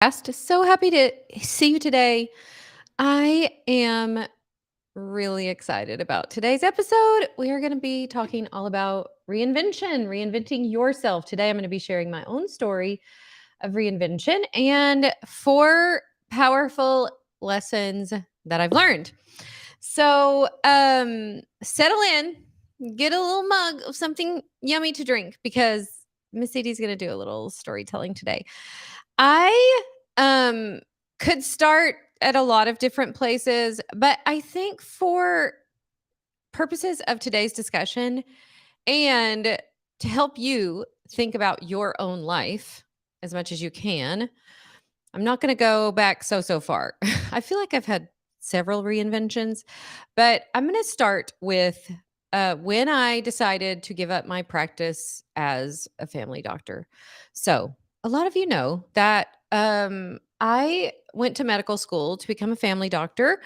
So happy to see you today. I am really excited about today's episode. We are going to be talking all about reinvention, reinventing yourself. Today, I'm going to be sharing my own story of reinvention and four powerful lessons that I've learned. So, settle in, get a little mug of something yummy to drink because Miss Edie's going to do a little storytelling today. I um could start at a lot of different places, but I think for purposes of today's discussion and to help you think about your own life as much as you can, I'm not going to go back so far. I feel like I've had several reinventions, but I'm going to start with when I decided to give up my practice as a family doctor. So, a lot of you know that I went to medical school to become a family doctor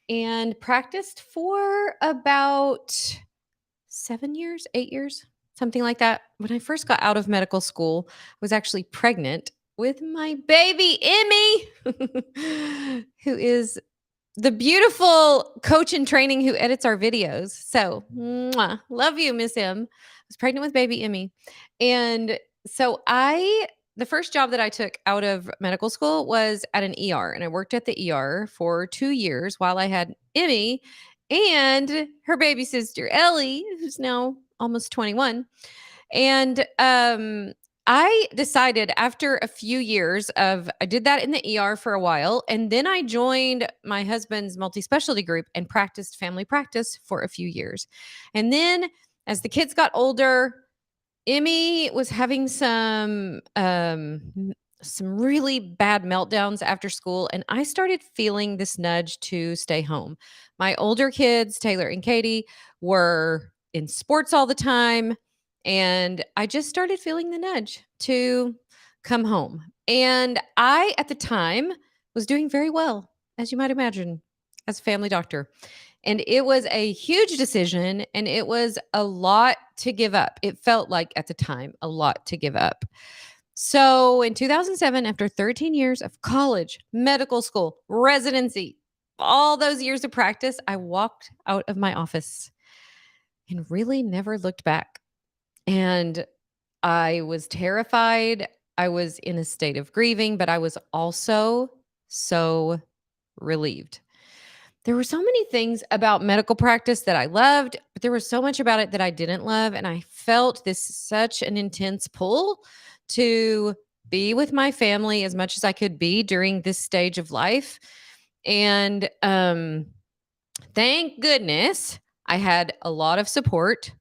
and practiced for about 7 years, 8 years, something like that. When I first got out of medical school, I was actually pregnant with my baby, Emmy, who is the beautiful coach in training who edits our videos. So, love you, Miss M. I was pregnant with baby Emmy. And so the first job that I took out of medical school was at an ER. And I worked at the ER for 2 years while I had Emmy and her baby sister, Ellie, who's now almost 21. And I decided after a few years I did that in the ER for a while. And then I joined my husband's multi-specialty group and practiced family practice for a few years. And then as the kids got older, Emmy was having some really bad meltdowns after school, and I started feeling this nudge to stay home. My older kids, Taylor and Katie, were in sports all the time, and I just started feeling the nudge to come home. And I, at the time, was doing very well, as you might imagine, as a family doctor. And it was a huge decision and it was a lot to give up. It felt like at the time a lot to give up. So in 2007, after 13 years of college, medical school, residency, all those years of practice, I walked out of my office and really never looked back. And I was terrified. I was in a state of grieving, but I was also so relieved. There were so many things about medical practice that I loved, but there was so much about it that I didn't love. And I felt this such an intense pull to be with my family as much as I could be during this stage of life. And thank goodness I had a lot of support,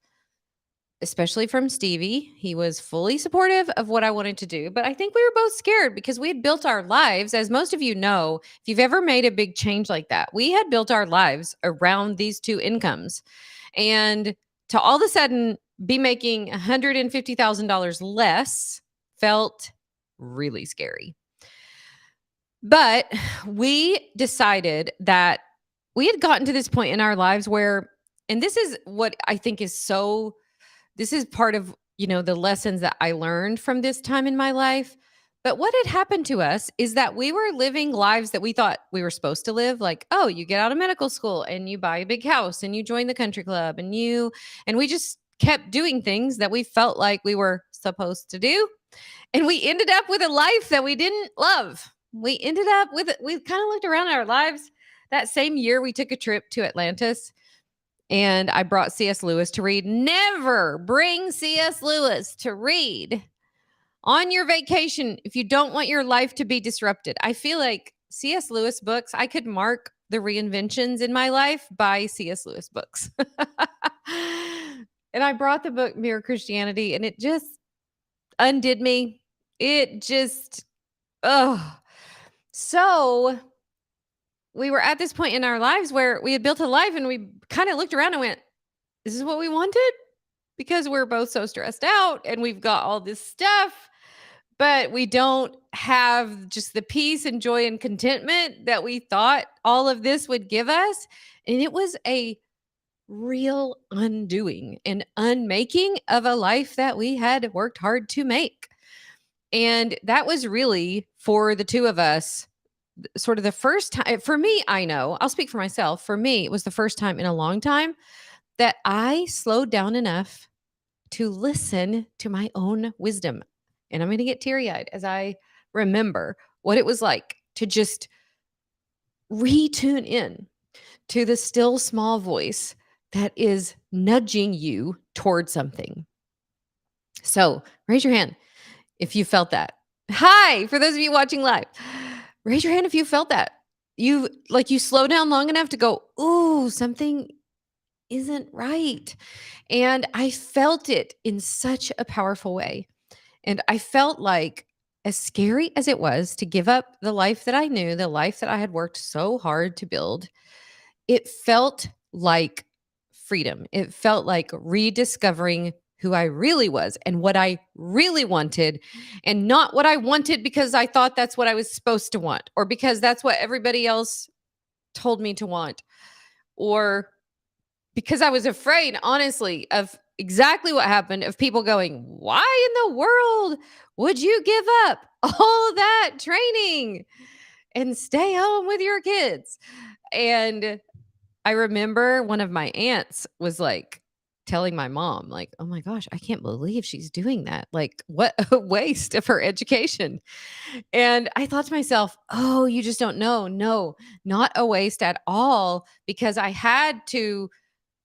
especially from Stevie. He was fully supportive of what I wanted to do, but I think we were both scared because we had built our lives, as most of you know, if you've ever made a big change like that, we had built our lives around these two incomes. And to all of a sudden be making $150,000 less felt really scary. But we decided that we had gotten to this point in our lives where, and this is what I think is so this is part of, the lessons that I learned from this time in my life. But what had happened to us is that we were living lives that we thought we were supposed to live. Like, oh, you get out of medical school and you buy a big house and you join the country club and we just kept doing things that we felt like we were supposed to do. And we ended up with a life that we didn't love. We kind of looked around at our lives. That same year, we took a trip to Atlantis. And I brought C.S. Lewis to read. Never bring C.S. Lewis to read on your vacation if you don't want your life to be disrupted. I feel like C.S. Lewis books, I could mark the reinventions in my life by C.S. Lewis books. And I brought the book Mere Christianity, and it just undid me. It just, So we were at this point in our lives where we had built a life and we kind of looked around and went, is this what we wanted? Because we're both so stressed out and we've got all this stuff, but we don't have just the peace and joy and contentment that we thought all of this would give us. And it was a real undoing and unmaking of a life that we had worked hard to make. And that was really for the two of us sort of the first time for me. I know I'll speak for myself. For me, it was the first time in a long time that I slowed down enough to listen to my own wisdom. And I'm going to get teary eyed as I remember what it was like to just retune in to the still small voice that is nudging you towards something. So raise your hand if you felt that. Hi, for those of you watching live, raise your hand if you felt that. You slow down long enough to go, ooh, something isn't right. And I felt it in such a powerful way. And I felt like, as scary as it was to give up the life that I knew, the life that I had worked so hard to build, it felt like freedom. It felt like rediscovering who I really was and what I really wanted, and not what I wanted because I thought that's what I was supposed to want, or because that's what everybody else told me to want, or because I was afraid, honestly, of exactly what happened, of people going, why in the world would you give up all that training and stay home with your kids? And I remember one of my aunts was like telling my mom, like, oh my gosh, I can't believe she's doing that. Like, what a waste of her education. And I thought to myself, oh, you just don't know. No, not a waste at all, because I had to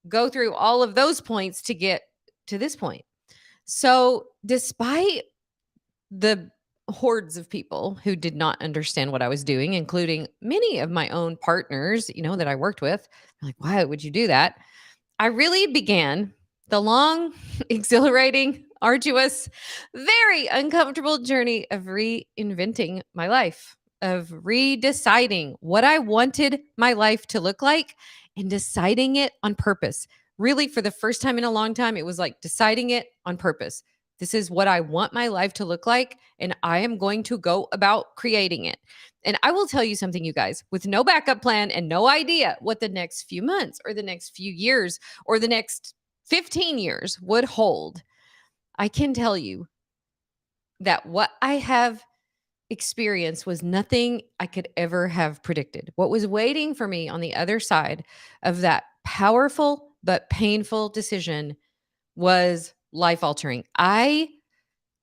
go through all of those points to get to this point. So, despite the hordes of people who did not understand what I was doing, including many of my own partners, that I worked with, like, why would you do that? I really began the long, exhilarating, arduous, very uncomfortable journey of reinventing my life, of redeciding what I wanted my life to look like and deciding it on purpose. Really, for the first time in a long time, it was like deciding it on purpose. This is what I want my life to look like, and I am going to go about creating it. And I will tell you something, you guys, with no backup plan and no idea what the next few months or the next few years or the next 15 years would hold, I can tell you that what I have experienced was nothing I could ever have predicted. What was waiting for me on the other side of that powerful but painful decision was life altering. I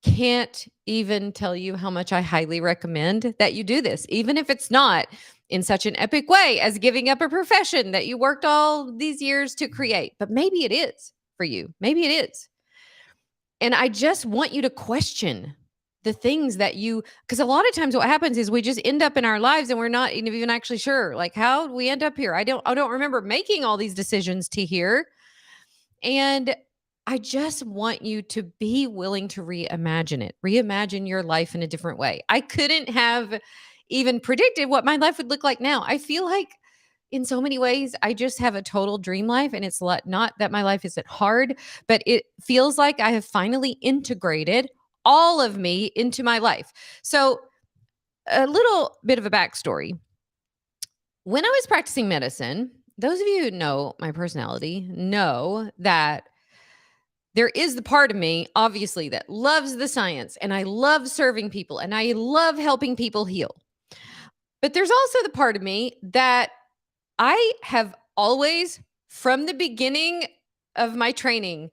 can't even tell you how much I highly recommend that you do this, even if it's not in such an epic way as giving up a profession that you worked all these years to create. But maybe it is for you. Maybe it is. And I just want you to question the things that because a lot of times what happens is we just end up in our lives and we're not even actually sure, like, how do we end up here? I don't remember making all these decisions to here. And I just want you to be willing to reimagine your life in a different way. I couldn't have even predicted what my life would look like now. I feel like in so many ways, I just have a total dream life. And it's not that my life isn't hard, but it feels like I have finally integrated all of me into my life. So, a little bit of a backstory. When I was practicing medicine, those of you who know my personality know that there is the part of me, obviously, that loves the science, and I love serving people, and I love helping people heal. But there's also the part of me that I have always, from the beginning of my training,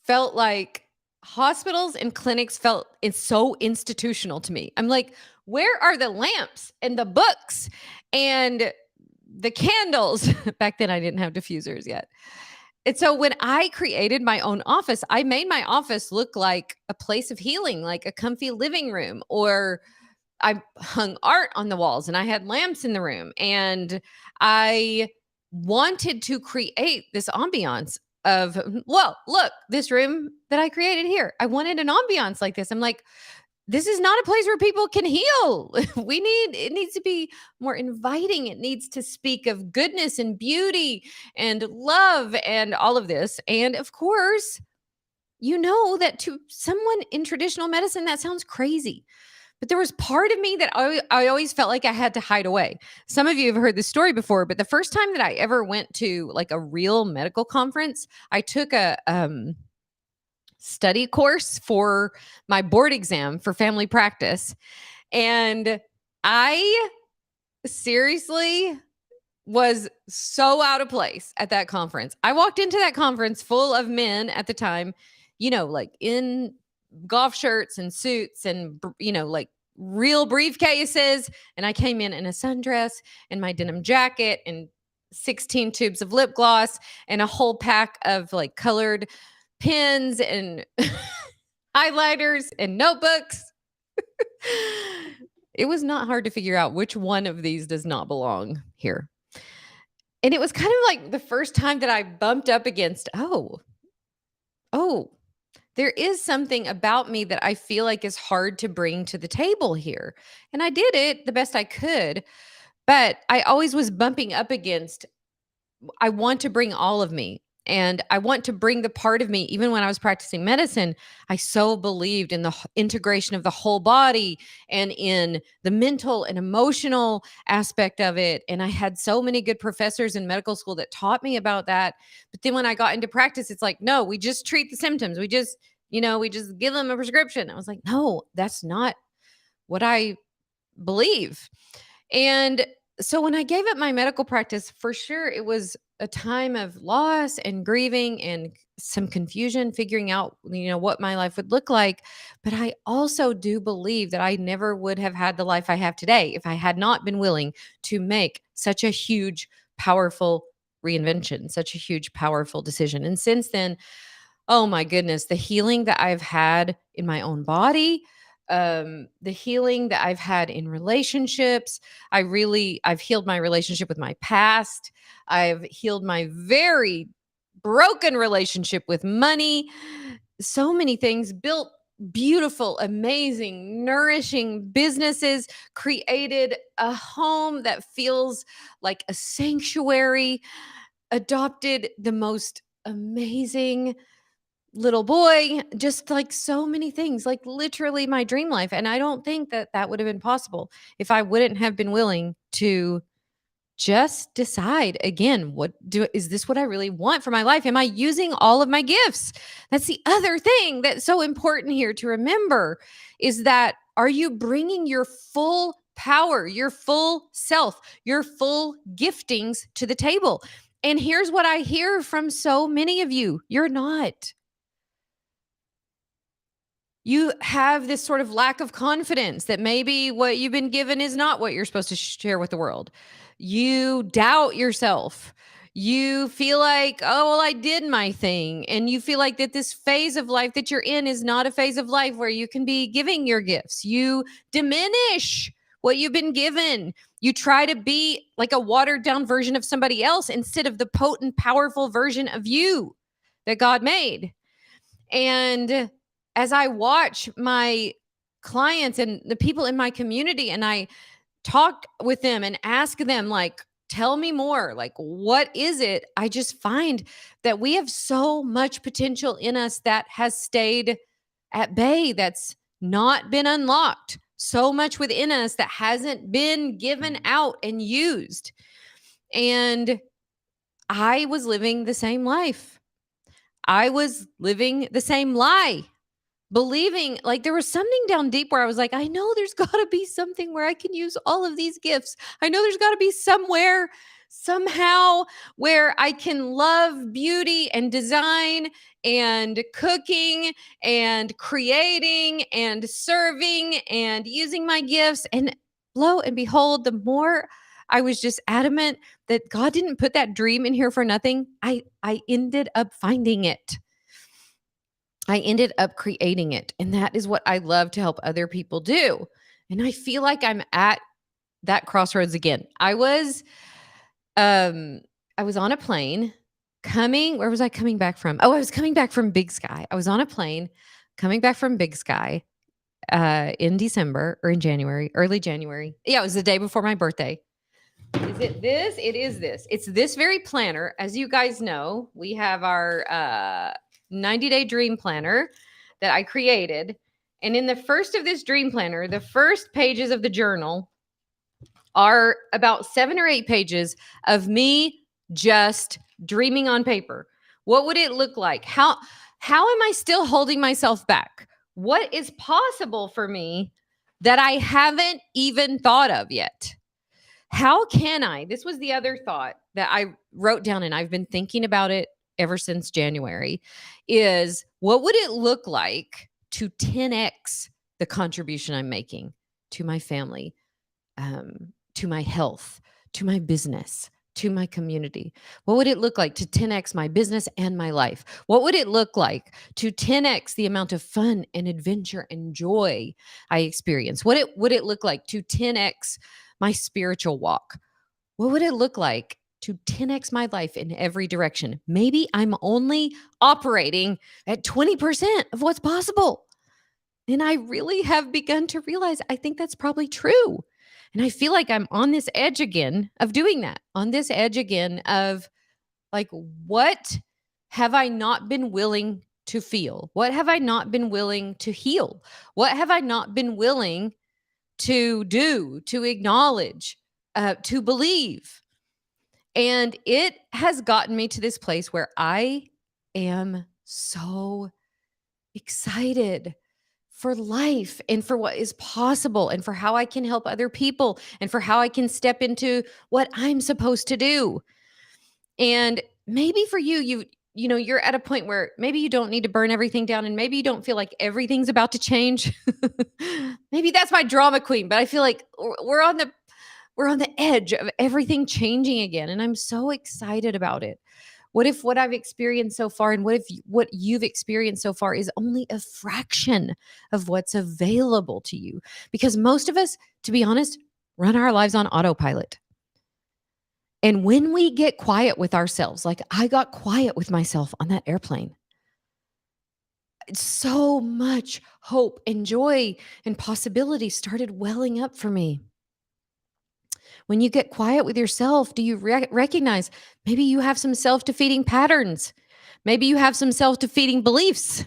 felt like hospitals and clinics it's so institutional to me. I'm like, where are the lamps and the books and the candles? Back then I didn't have diffusers yet. And so when I created my own office, I made my office look like a place of healing, like a comfy living room, or I hung art on the walls and I had lamps in the room. And I wanted to create this ambiance of, well, look, this room that I created here, I wanted an ambiance like this. I'm like, this is not a place where people can heal. It needs to be more inviting. It needs to speak of goodness and beauty and love and all of this. And of course, that to someone in traditional medicine, that sounds crazy. But there was part of me that I always felt like I had to hide away. Some of you have heard this story before, but the first time that I ever went to like a real medical conference, I took a study course for my board exam for family practice. And I seriously was so out of place at that conference. I walked into that conference full of men at the time, like in golf shirts and suits and, like real briefcases. And I came in a sundress and my denim jacket and 16 tubes of lip gloss and a whole pack of like colored pens and highlighters and notebooks. It was not hard to figure out which one of these does not belong here. And it was kind of like the first time that I bumped up against, oh, there is something about me that I feel like is hard to bring to the table here. And I did it the best I could, but I always was bumping up against, I want to bring all of me. And I want to bring the part of me, even when I was practicing medicine, I so believed in the integration of the whole body and in the mental and emotional aspect of it. And I had so many good professors in medical school that taught me about that. But then when I got into practice, it's like, no, we just treat the symptoms. We just give them a prescription. I was like, no, that's not what I believe. And so when I gave up my medical practice, for sure, it was a time of loss and grieving and some confusion, figuring out, what my life would look like. But I also do believe that I never would have had the life I have today if I had not been willing to make such a huge, powerful reinvention, such a huge, powerful decision. And since then, oh my goodness, the healing that I've had in my own body, the healing that I've had in relationships. I've healed my relationship with my past. I've healed my very broken relationship with money. So many things, built beautiful, amazing, nourishing businesses, created a home that feels like a sanctuary, adopted the most amazing little boy, just like so many things, like literally my dream life. And I don't think that that would have been possible if I wouldn't have been willing to just decide again, is this what I really want for my life? Am I using all of my gifts? That's the other thing that's so important here to remember is that are you bringing your full power, your full self, your full giftings to the table? And here's what I hear from so many of you. You're not. You have this sort of lack of confidence that maybe what you've been given is not what you're supposed to share with the world. You doubt yourself. You feel like, oh, well, I did my thing. And you feel like that this phase of life that you're in is not a phase of life where you can be giving your gifts. You diminish what you've been given. You try to be like a watered down version of somebody else instead of the potent, powerful version of you that God made. And as I watch my clients and the people in my community and I talk with them and ask them, like, tell me more, like, what is it? I just find that we have so much potential in us that has stayed at bay, that's not been unlocked, so much within us that hasn't been given out and used. And I was living the same life. I was living the same lie, believing like there was something down deep where I was like, I know there's got to be something where I can use all of these gifts. I know there's got to be somewhere, somehow, where I can love beauty and design and cooking and creating and serving and using my gifts. And lo and behold, the more I was just adamant that God didn't put that dream in here for nothing, I ended up finding it. I ended up creating it. And that is what I love to help other people do. And I feel like I'm at that crossroads again. I was on a plane where was I coming back from? Oh, I was coming back from Big Sky. I was on a plane coming back from Big Sky in December or in January, early January. Yeah, it was the day before my birthday. Is it this? It is this. It's this very planner. As you guys know, we have our 90-day dream planner that I created. And in the first of this dream planner, the first pages of the journal are about 7 or 8 pages of me just dreaming on paper. What would it look like? How How am I still holding myself back? What is possible for me that I haven't even thought of yet? How can I? This was the other thought that I wrote down, and I've been thinking about it ever since January, is what would it look like to 10x the contribution I'm making to my family, to my health, to my business, to my community? What would it look like to 10x my business and my life? What would it look like to 10x the amount of fun and adventure and joy I experience? What would it look like to 10x my spiritual walk? What would it look like to 10x my life in every direction? Maybe I'm only operating at 20% of what's possible. And I really have begun to realize I think that's probably true. And I feel like I'm on this edge again of doing that, on this edge again of like, what have I not been willing to feel? What have I not been willing to heal? What have I not been willing to do, to acknowledge, to believe? And it has gotten me to this place where I am so excited for life and for what is possible and for how I can help other people and for how I can step into what I'm supposed to do. And maybe for you, you're at a point where maybe you don't need to burn everything down and maybe you don't feel like everything's about to change. Maybe that's my drama queen, but I feel like we're on the edge of everything changing again, and I'm so excited about it. What if what I've experienced so far and what if what you've experienced so far is only a fraction of what's available to you? Because most of us, to be honest, run our lives on autopilot. And when we get quiet with ourselves, like I got quiet with myself on that airplane, so much hope and joy and possibility started welling up for me. When you get quiet with yourself, do you recognize maybe you have some self defeating patterns? Maybe you have some self defeating beliefs.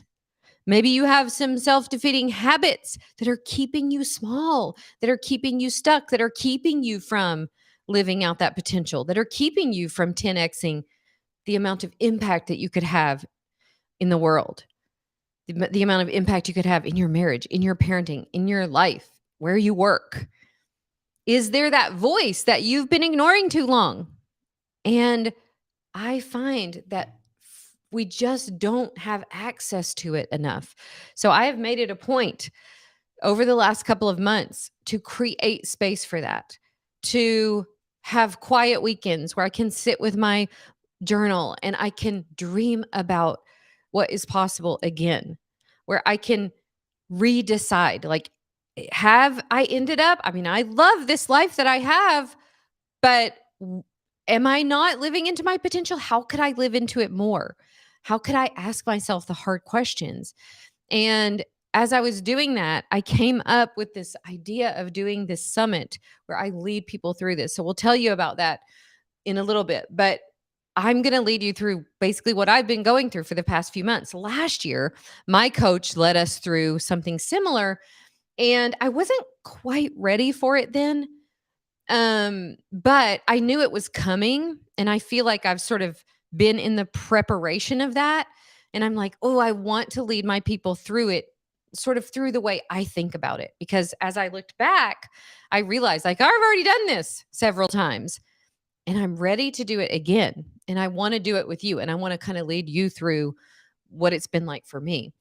Maybe you have some self defeating habits that are keeping you small, that are keeping you stuck, that are keeping you from living out that potential, that are keeping you from 10xing the amount of impact that you could have in the world, the amount of impact you could have in your marriage, in your parenting, in your life, where you work. Is there that voice that you've been ignoring too long? And I find that we just don't have access to it enough. So I have made it a point over the last couple of months to create space for that, to have quiet weekends where I can sit with my journal and I can dream about what is possible again, where I can redecide, like, have I ended up? I mean, I love this life that I have, but am I not living into my potential? How could I live into it more? How could I ask myself the hard questions? And as I was doing that, I came up with this idea of doing this summit where I lead people through this. So we'll tell you about that in a little bit, but I'm going to lead you through basically what I've been going through for the past few months. Last year, my coach led us through something similar, and I wasn't quite ready for it then. But I knew it was coming, and I feel like I've sort of been in the preparation of that. And I'm like, oh, I want to lead my people through it, sort of through the way I think about it. Because as I looked back, I realized like I've already done this several times and I'm ready to do it again. And I want to do it with you. And I want to kind of lead you through what it's been like for me.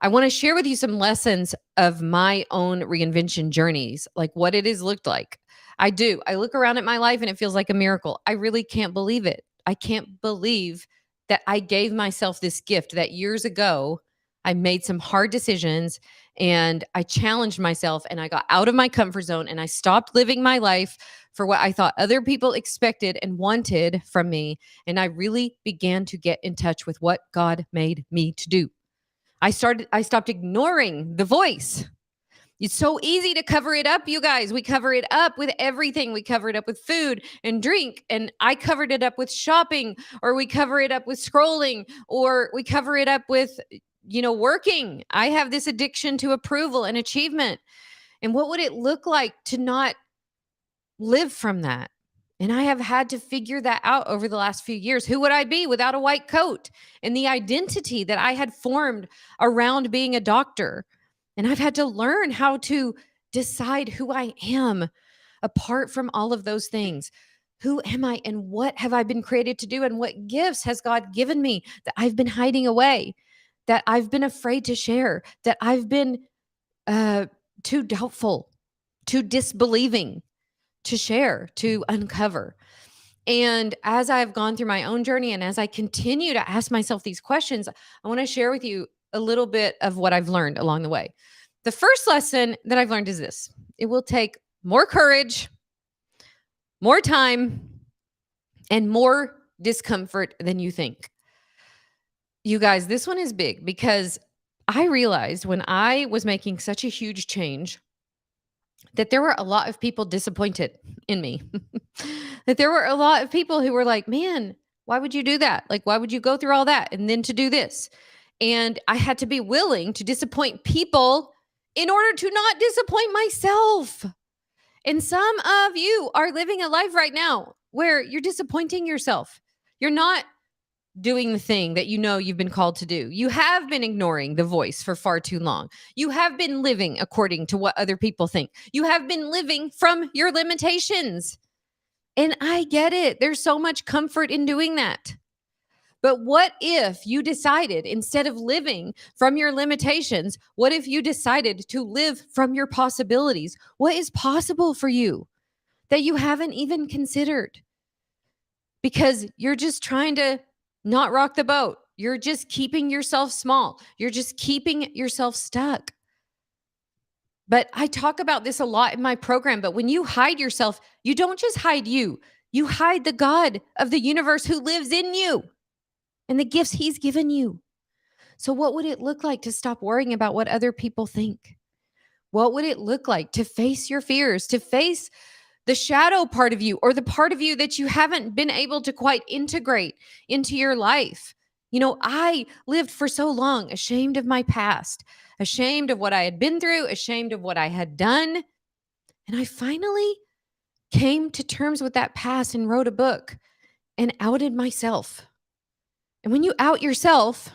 I want to share with you some lessons of my own reinvention journeys, like what it has looked like. I do. I look around at my life and it feels like a miracle. I really can't believe it. I can't believe that I gave myself this gift that years ago I made some hard decisions and I challenged myself and I got out of my comfort zone and I stopped living my life for what I thought other people expected and wanted from me. And I really began to get in touch with what God made me to do. I stopped ignoring the voice. It's so easy to cover it up, you guys. We cover it up with everything. We cover it up with food and drink. And I covered it up with shopping, or we cover it up with scrolling, or we cover it up with, working. I have this addiction to approval and achievement. And what would it look like to not live from that? And I have had to figure that out over the last few years. Who would I be without a white coat and the identity that I had formed around being a doctor? And I've had to learn how to decide who I am apart from all of those things. Who am I and what have I been created to do? And what gifts has God given me that I've been hiding away, that I've been afraid to share, that I've been uh, too doubtful, too disbelieving to share, to uncover. And as I've gone through my own journey and as I continue to ask myself these questions, I want to share with you a little bit of what I've learned along the way. The first lesson that I've learned is this: it will take more courage, more time, and more discomfort than you think. You guys, this one is big because I realized when I was making such a huge change that there were a lot of people disappointed in me. That there were a lot of people who were like, man, why would you do that? Like, why would you go through all that and then to do this? And I had to be willing to disappoint people in order to not disappoint myself. And some of you are living a life right now where you're disappointing yourself. You're not doing the thing that you know you've been called to do. You have been ignoring the voice for far too long. You have been living according to what other people think. You have been living from your limitations. And I get it. There's so much comfort in doing that. But what if you decided, instead of living from your limitations, what if you decided to live from your possibilities? What is possible for you that you haven't even considered? Because you're just trying to not rock the boat. You're just keeping yourself small. You're just keeping yourself stuck. But I talk about this a lot in my program. But when you hide yourself, you don't just hide you, you hide the God of the universe who lives in you and the gifts he's given you. So, what would it look like to stop worrying about what other people think? What would it look like to face your fears, to face the shadow part of you, or the part of you that you haven't been able to quite integrate into your life? You know, I lived for so long ashamed of my past, ashamed of what I had been through, ashamed of what I had done. And I finally came to terms with that past and wrote a book and outed myself. And when you out yourself,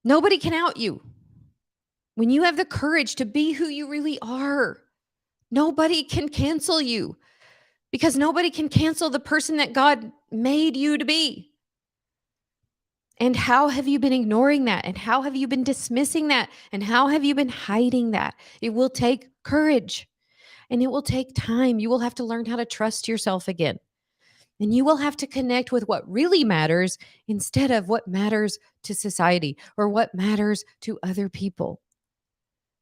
nobody can out you. When you have the courage to be who you really are, nobody can cancel you, because nobody can cancel the person that God made you to be. And how have you been ignoring that? And how have you been dismissing that? And how have you been hiding that? It will take courage and it will take time. You will have to learn how to trust yourself again. And you will have to connect with what really matters instead of what matters to society or what matters to other people.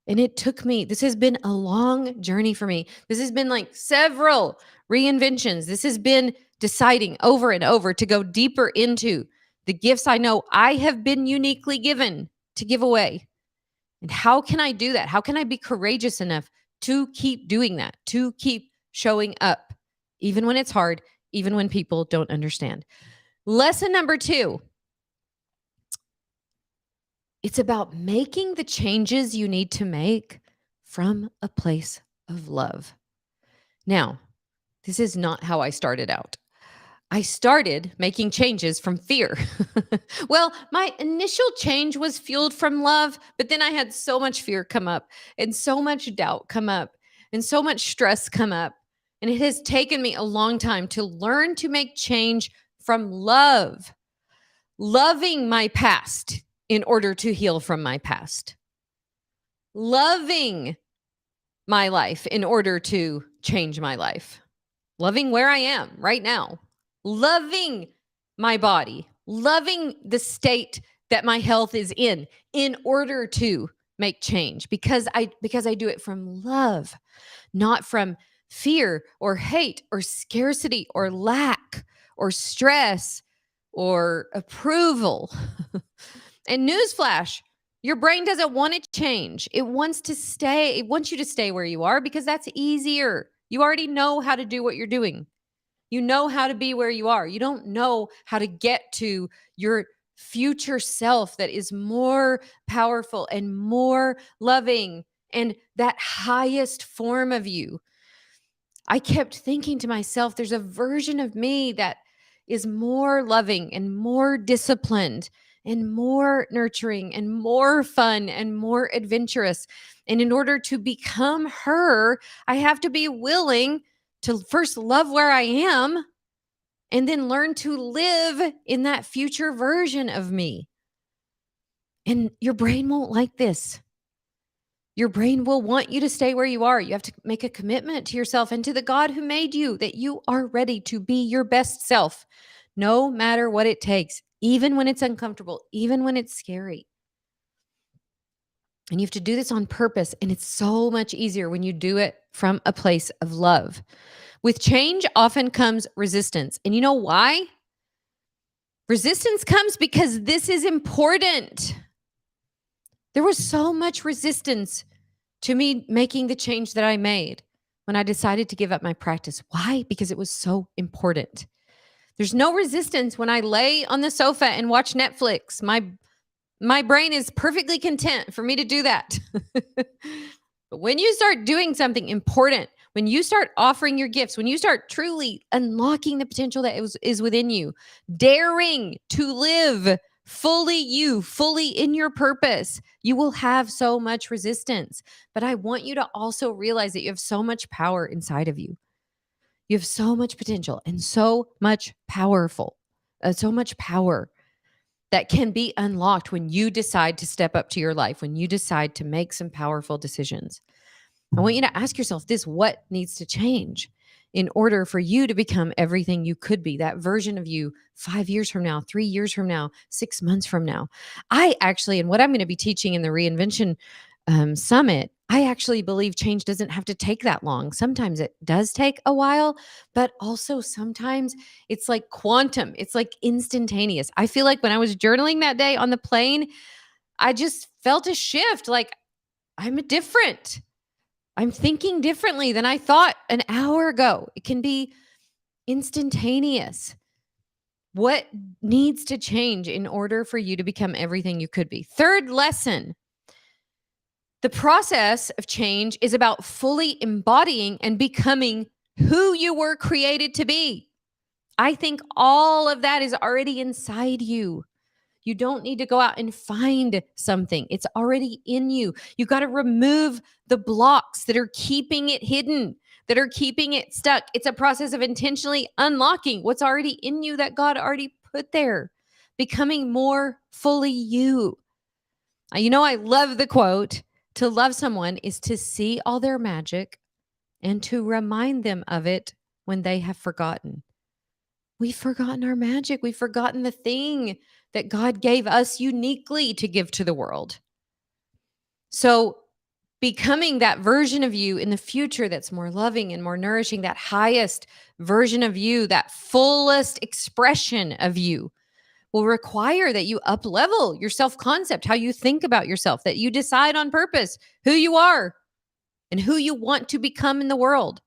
And it took me, this has been a long journey for me. This has been like several reinventions. This has been deciding over and over to go deeper into the gifts I know I have been uniquely given to give away. And how can I do that? How can I be courageous enough to keep doing that, to keep showing up, even when it's hard, even when people don't understand? Lesson number 2. It's about making the changes you need to make from a place of love. Now, this is not how I started out. I started making changes from fear. Well, my initial change was fueled from love, but then I had so much fear come up and so much doubt come up and so much stress come up. And it has taken me a long time to learn to make change from love, loving my past in order to heal from my past, loving my life in order to change my life, loving where I am right now, loving my body, loving the state that my health is in order to make change, because I do it from love, not from fear or hate or scarcity or lack or stress or approval. And newsflash, your brain doesn't want to change. It wants to stay. It wants you to stay where you are because that's easier. You already know how to do what you're doing. You know how to be where you are. You don't know how to get to your future self that is more powerful and more loving and that highest form of you. I kept thinking to myself, there's a version of me that is more loving and more disciplined and more nurturing and more fun and more adventurous. And in order to become her, I have to be willing to first love where I am and then learn to live in that future version of me. And your brain won't like this. Your brain will want you to stay where you are. You have to make a commitment to yourself and to the God who made you that you are ready to be your best self, no matter what it takes, even when it's uncomfortable, even when it's scary. And you have to do this on purpose. And it's so much easier when you do it from a place of love. With change often comes resistance. And you know why? Resistance comes because this is important. There was so much resistance to me making the change that I made when I decided to give up my practice. Why? Because it was so important. There's no resistance when I lay on the sofa and watch Netflix. My brain is perfectly content for me to do that. But when you start doing something important, when you start offering your gifts, when you start truly unlocking the potential that is within you, daring to live fully you, fully in your purpose, you will have so much resistance. But I want you to also realize that you have so much power inside of you. You have so much potential and so much so much power that can be unlocked when you decide to step up to your life, when you decide to make some powerful decisions. I want you to ask yourself this: what needs to change in order for you to become everything you could be, that version of you 5 years from now, 3 years from now, 6 months from now? I actually, and what I'm going to be teaching in the Reinvention Summit, I actually believe change doesn't have to take that long. Sometimes it does take a while, but also sometimes it's like quantum, it's like instantaneous. I feel like when I was journaling that day on the plane, I just felt a shift. Like, I'm different. I'm thinking differently than I thought an hour ago. It can be instantaneous. What needs to change in order for you to become everything you could be? Third lesson: the process of change is about fully embodying and becoming who you were created to be. I think all of that is already inside you. You don't need to go out and find something. It's already in you. You got to remove the blocks that are keeping it hidden, that are keeping it stuck. It's a process of intentionally unlocking what's already in you that God already put there, becoming more fully you. You know, I love the quote: to love someone is to see all their magic and to remind them of it when they have forgotten. We've forgotten our magic. We've forgotten the thing that God gave us uniquely to give to the world. So, becoming that version of you in the future that's more loving and more nourishing, that highest version of you, that fullest expression of you, will require that you up level your self-concept, how you think about yourself, that you decide on purpose who you are and who you want to become in the world.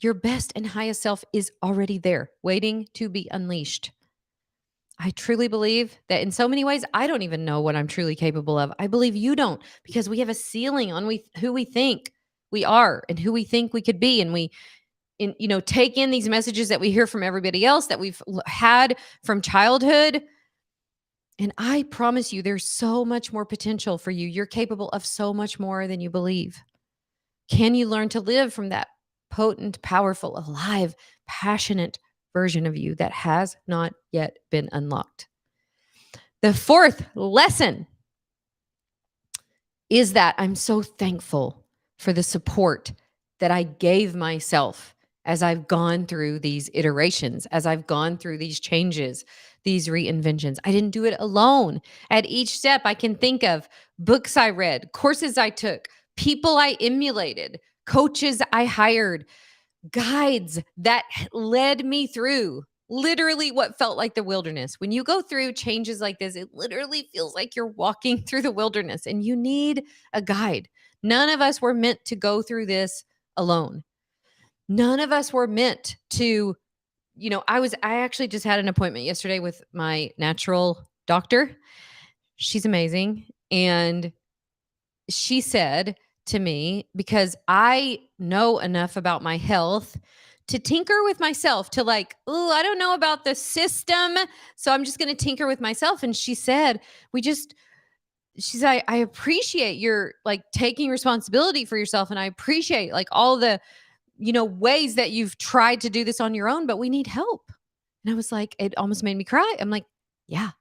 Your best and highest self is already there, waiting to be unleashed. I truly believe that in so many ways, I don't even know what I'm truly capable of. I believe you don't, because we have a ceiling on who we think we are and who we think we could be. And we take in these messages that we hear from everybody else, that we've had from childhood. And I promise you, there's so much more potential for you. You're capable of so much more than you believe. Can you learn to live from that potent, powerful, alive, passionate version of you that has not yet been unlocked? The fourth lesson is that I'm so thankful for the support that I gave myself as I've gone through these iterations, as I've gone through these changes, these reinventions. I didn't do it alone. At each step, I can think of books I read, courses I took, people I emulated, coaches I hired, guides that led me through literally what felt like the wilderness. When you go through changes like this, it literally feels like you're walking through the wilderness and you need a guide. None of us were meant to go through this alone. None of us were meant to, I actually just had an appointment yesterday with my natural doctor. She's amazing. And she said to me because I know enough about my health to tinker with myself, to like, oh, I don't know about the system. So I'm just going to tinker with myself. And she said, she said, I appreciate your like taking responsibility for yourself. And I appreciate like all the, ways that you've tried to do this on your own, but we need help. And I was like, it almost made me cry. I'm like, yeah,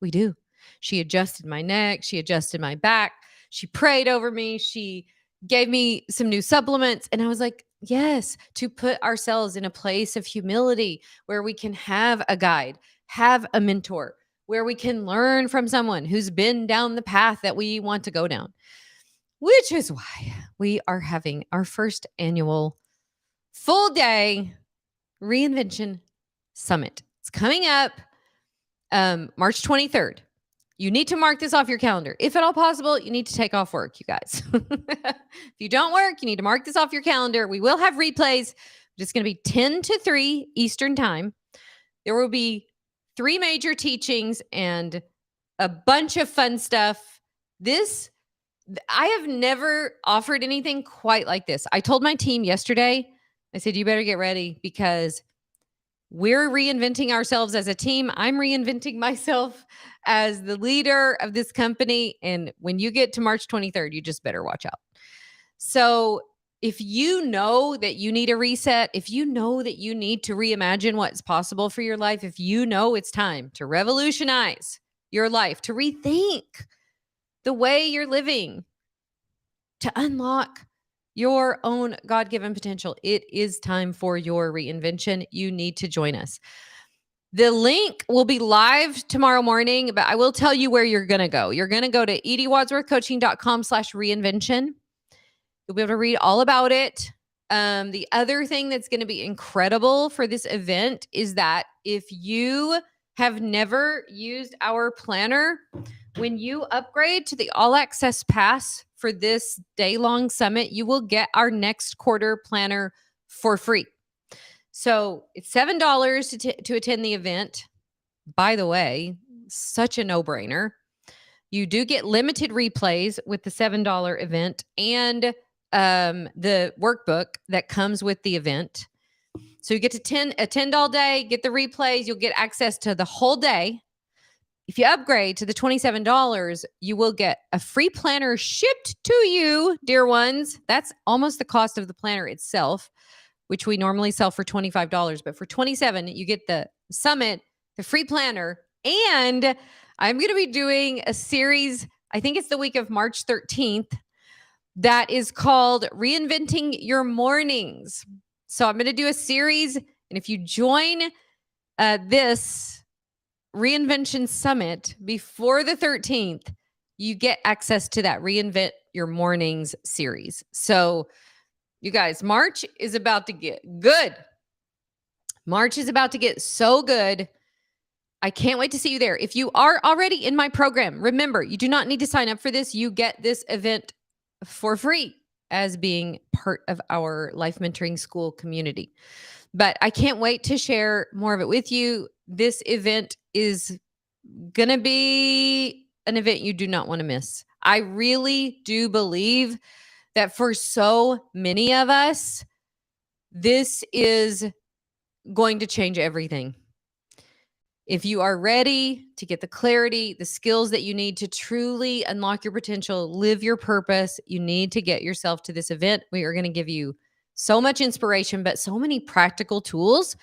we do. She adjusted my neck. She adjusted my back. She prayed over me. She gave me some new supplements. And I was like, yes, to put ourselves in a place of humility where we can have a guide, have a mentor, where we can learn from someone who's been down the path that we want to go down, which is why we are having our first annual full day Reinvention Summit. It's coming up March 23rd. You need to mark this off your calendar. If at all possible, you need to take off work, you guys. If you don't work, you need to mark this off your calendar. We will have replays. It's going to be 10 to 3 Eastern time. There will be 3 major teachings and a bunch of fun stuff. I have never offered anything quite like this. I told my team yesterday, I said, you better get ready because we're reinventing ourselves as a team. I'm reinventing myself as the leader of this company. And when you get to March 23rd, you just better watch out. So if you know that you need a reset, if you know that you need to reimagine what's possible for your life, if you know it's time to revolutionize your life, to rethink the way you're living, to unlock your own God-given potential, it is time for your reinvention. You need to join us. The link will be live tomorrow morning, but I will tell you where you're going to go. You're going to go to ediewadsworthcoaching.com/reinvention. You'll be able to read all about it. The other thing that's going to be incredible for this event is that if you have never used our planner, when you upgrade to the All Access Pass for this day-long summit, you will get our next quarter planner for free. So it's $7 to attend the event. By the way, such a no-brainer. You do get limited replays with the $7 event and the workbook that comes with the event. So you get to attend all day, get the replays, you'll get access to the whole day. If you upgrade to the $27, you will get a free planner shipped to you, dear ones. That's almost the cost of the planner itself, which we normally sell for $25. But for $27, you get the summit, the free planner, and I'm going to be doing a series, I think it's the week of March 13th, that is called Reinventing Your Mornings. So I'm going to do a series, and if you join this Reinvention Summit before the 13th, you get access to that Reinvent Your Mornings series. So you guys, March is about to get good. March is about to get so good. I can't wait to see you there. If you are already in my program, remember, you do not need to sign up for this. You get this event for free as being part of our Life Mentoring School community. But I can't wait to share more of it with you. This event is going to be an event you do not want to miss. I really do believe that for so many of us, this is going to change everything. If you are ready to get the clarity, the skills that you need to truly unlock your potential, live your purpose, you need to get yourself to this event. We are going to give you so much inspiration, but so many practical tools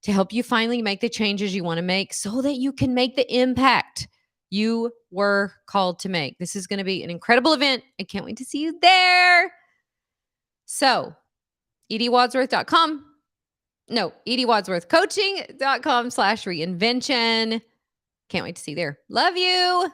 to help you finally make the changes you want to make so that you can make the impact you were called to make. This is going to be an incredible event. I can't wait to see you there. So, ediewadsworth.com. No, ediewadsworthcoaching.com/reinvention. Can't wait to see you there. Love you.